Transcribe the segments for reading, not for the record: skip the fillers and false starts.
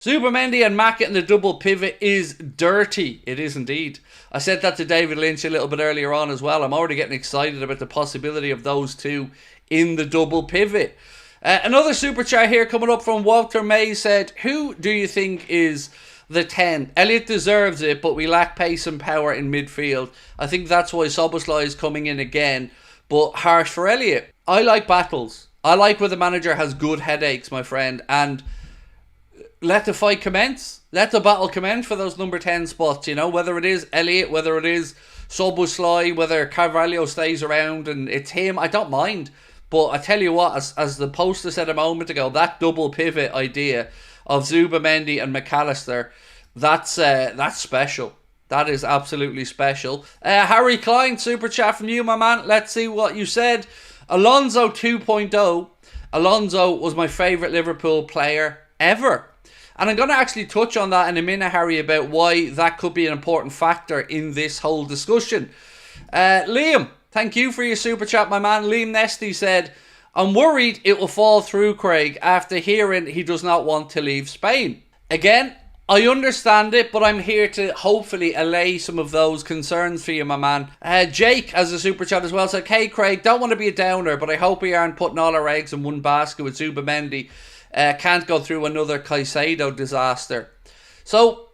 Zubimendi and Maka in the double pivot is dirty. It is indeed. I said that to David Lynch a little bit earlier on as well. I'm already getting excited about the possibility of those two in the double pivot. Another super chat here coming up from Walter May said, who do you think is the 10? Elliott deserves it, but we lack pace and power in midfield. I think that's why Szoboszlai is coming in again, but harsh for Elliott. I like battles. I like where the manager has good headaches, my friend, and let the fight commence. Let the battle commence for those number 10 spots, you know, whether it is Elliott, whether it is Szoboszlai, whether Carvalho stays around and it's him, I don't mind. But I tell you what, as the poster said a moment ago, that double pivot idea of Zubimendi and McAllister, that's special. That is absolutely special. Harry Klein, super chat from you, my man. Let's see what you said. Alonso 2.0. Alonso was my favourite Liverpool player ever. And I'm going to actually touch on that in a minute, Harry, about why that could be an important factor in this whole discussion. Liam, thank you for your super chat, my man. Liam Nesty said, I'm worried it will fall through, Craig, after hearing he does not want to leave Spain. Again, I understand it, but I'm here to hopefully allay some of those concerns for you, my man. Jake has a super chat as well. Said, hey, Craig, don't want to be a downer, but I hope we aren't putting all our eggs in one basket with Zubimendi. Can't go through another Caicedo disaster. So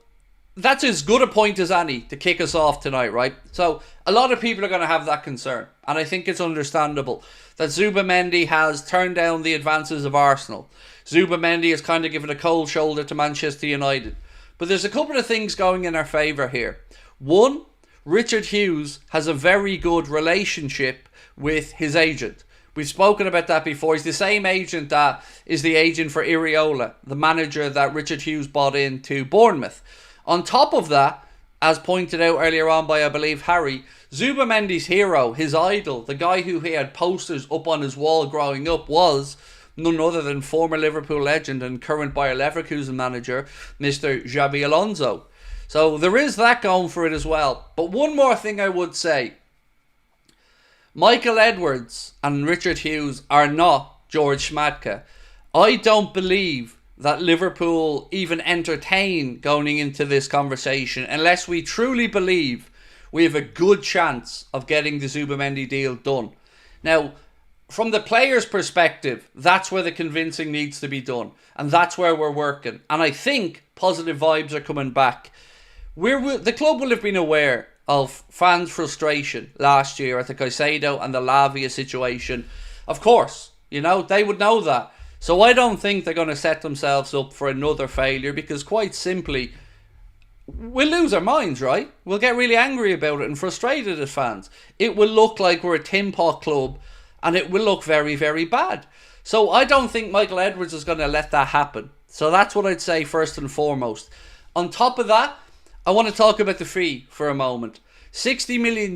that's as good a point as any to kick us off tonight, right? So a lot of people are going to have that concern, and I think it's understandable that Zubimendi has turned down the advances of Arsenal. Zubimendi has kind of given a cold shoulder to Manchester United. But there's a couple of things going in our favour here. One, Richard Hughes has a very good relationship with his agent. We've spoken about that before. He's the same agent that is the agent for Iriola, the manager that Richard Hughes bought into Bournemouth. On top of that, as pointed out earlier on by, I believe, Harry, Zubimendi's hero, his idol, the guy who he had posters up on his wall growing up, was none other than former Liverpool legend and current Bayer Leverkusen manager, Mr. Xabi Alonso. So there is that going for it as well. But one more thing I would say. Michael Edwards and Richard Hughes are not George Schmadtke. I don't believe that Liverpool even entertain going into this conversation unless we truly believe we have a good chance of getting the Zubimendi deal done. Now, from the player's perspective, that's where the convincing needs to be done. And that's where we're working. And I think positive vibes are coming back. The club will have been aware of fans' frustration last year at the Caicedo and the Lavia situation. Of course, you know, they would know that. So I don't think they're going to set themselves up for another failure because quite simply, we'll lose our minds, right? We'll get really angry about it and frustrated as fans. It will look like we're a tin pot club and it will look very, very bad. So I don't think Michael Edwards is going to let that happen. So that's what I'd say first and foremost. On top of that, I want to talk about the fee for a moment. €60 million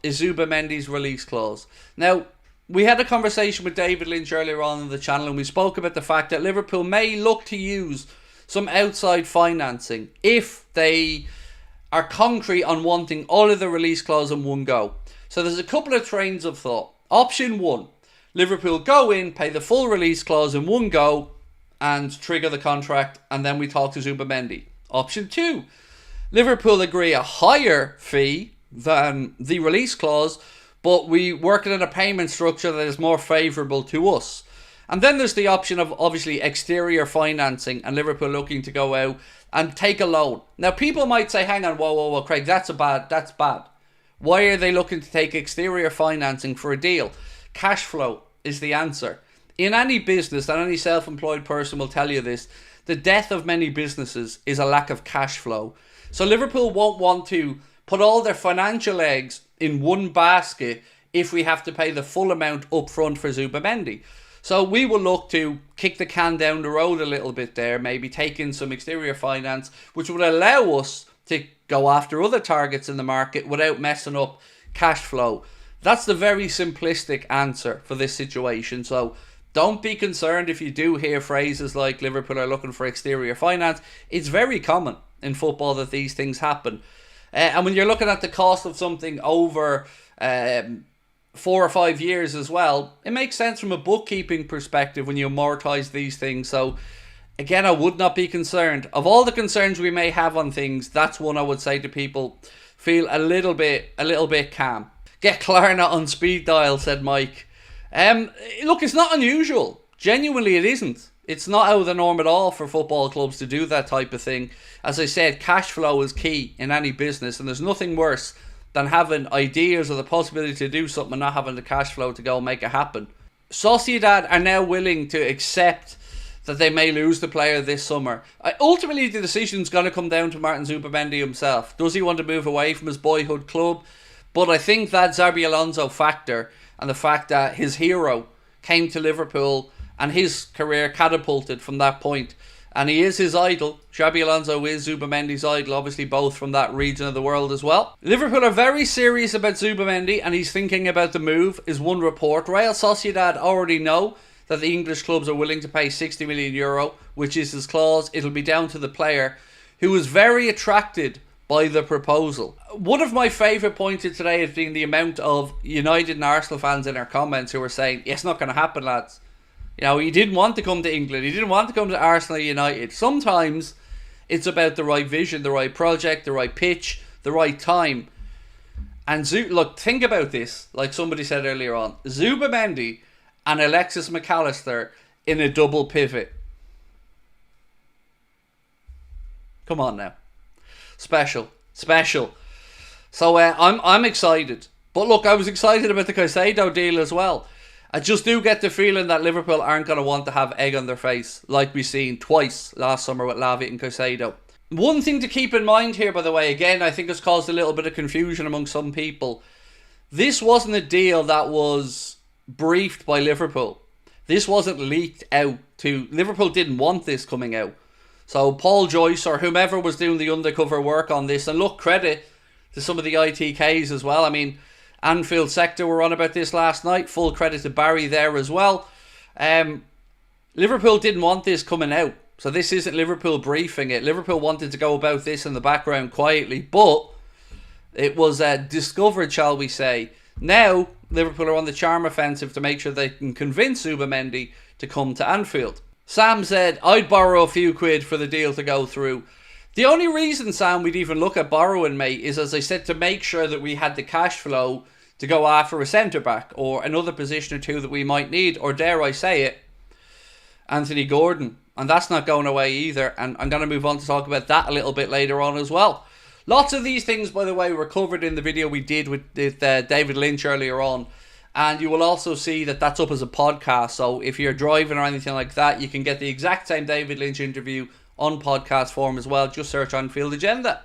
is Zubimendi's release clause. Now, we had a conversation with David Lynch earlier on the channel and we spoke about the fact that Liverpool may look to use some outside financing if they are concrete on wanting all of the release clause in one go. So there's a couple of trains of thought. Option one, Liverpool go in, pay the full release clause in one go and trigger the contract, and then we talk to Zubimendi. Option two, Liverpool agree a higher fee than the release clause, but we work it in a payment structure that is more favourable to us. And then there's the option of obviously exterior financing and Liverpool looking to go out and take a loan. Now people might say, hang on, whoa, Craig, that's bad. Why are they looking to take exterior financing for a deal? Cash flow is the answer. In any business, and any self-employed person will tell you this, the death of many businesses is a lack of cash flow. So Liverpool won't want to put all their financial eggs in one basket if we have to pay the full amount up front for Zubimendi. So we will look to kick the can down the road a little bit there, maybe take in some exterior finance, which would allow us to go after other targets in the market without messing up cash flow. That's the very simplistic answer for this situation. So don't be concerned if you do hear phrases like Liverpool are looking for exterior finance. It's very common in football that these things happen. And when you're looking at the cost of something over 4 or 5 years as well, it makes sense from a bookkeeping perspective when you amortize these things. So again, I would not be concerned. Of all the concerns we may have on things, that's one I would say to people, feel a little bit calm. Get Klarna on speed dial, said Mike. Look, it's not unusual. Genuinely, it isn't. It's not out of the norm at all for football clubs to do that type of thing. As I said, cash flow is key in any business, and there's nothing worse than having ideas or the possibility to do something and not having the cash flow to go and make it happen. Sociedad are now willing to accept that they may lose the player this summer. Ultimately, the decision's going to come down to Martín Zubimendi himself. Does he want to move away from his boyhood club? But I think that Xabi Alonso factor and the fact that his hero came to Liverpool and his career catapulted from that point. And he is his idol. Xabi Alonso is Zubimendi's idol, obviously both from that region of the world as well. Liverpool are very serious about Zubimendi and he's thinking about the move, is one report. Real Sociedad already know that the English clubs are willing to pay €60 million, which is his clause. It'll be down to the player, who was very attracted by the proposal. One of my favourite points of today has been the amount of United and Arsenal fans in our comments who are saying, it's not going to happen, lads. You know, he didn't want to come to England. He didn't want to come to Arsenal United. Sometimes it's about the right vision, the right project, the right pitch, the right time. And look, think about this, like somebody said earlier on. Zubimendi and Alexis McAllister in a double pivot. Come on now. Special. So I'm excited. But look, I was excited about the Caicedo deal as well. I just do get the feeling that Liverpool aren't going to want to have egg on their face, like we've seen twice last summer with Lavitt and Caicedo. One thing to keep in mind here, by the way, again, I think has caused a little bit of confusion among some people. This wasn't a deal that was briefed by Liverpool. This wasn't leaked out to... Liverpool didn't want this coming out. So Paul Joyce or whomever was doing the undercover work on this, and look, credit to some of the ITKs as well. I mean, Anfield Sector were on about this last night. Full credit to Barry there as well. Liverpool didn't want this coming out. So this isn't Liverpool briefing it. Liverpool wanted to go about this in the background quietly, but it was discovered, shall we say. Now, Liverpool are on the charm offensive to make sure they can convince Zubimendi to come to Anfield. Sam said, I'd borrow a few quid for the deal to go through. The only reason, Sam, we'd even look at borrowing, mate, is, as I said, to make sure that we had the cash flow to go after a centre-back or another position or two that we might need, or dare I say it, Anthony Gordon. And that's not going away either. And I'm going to move on to talk about that a little bit later on as well. Lots of these things, by the way, were covered in the video we did with David Lynch earlier on. And you will also see that that's up as a podcast. So if you're driving or anything like that, you can get the exact same David Lynch interview on podcast form as well. Just search Anfield Agenda.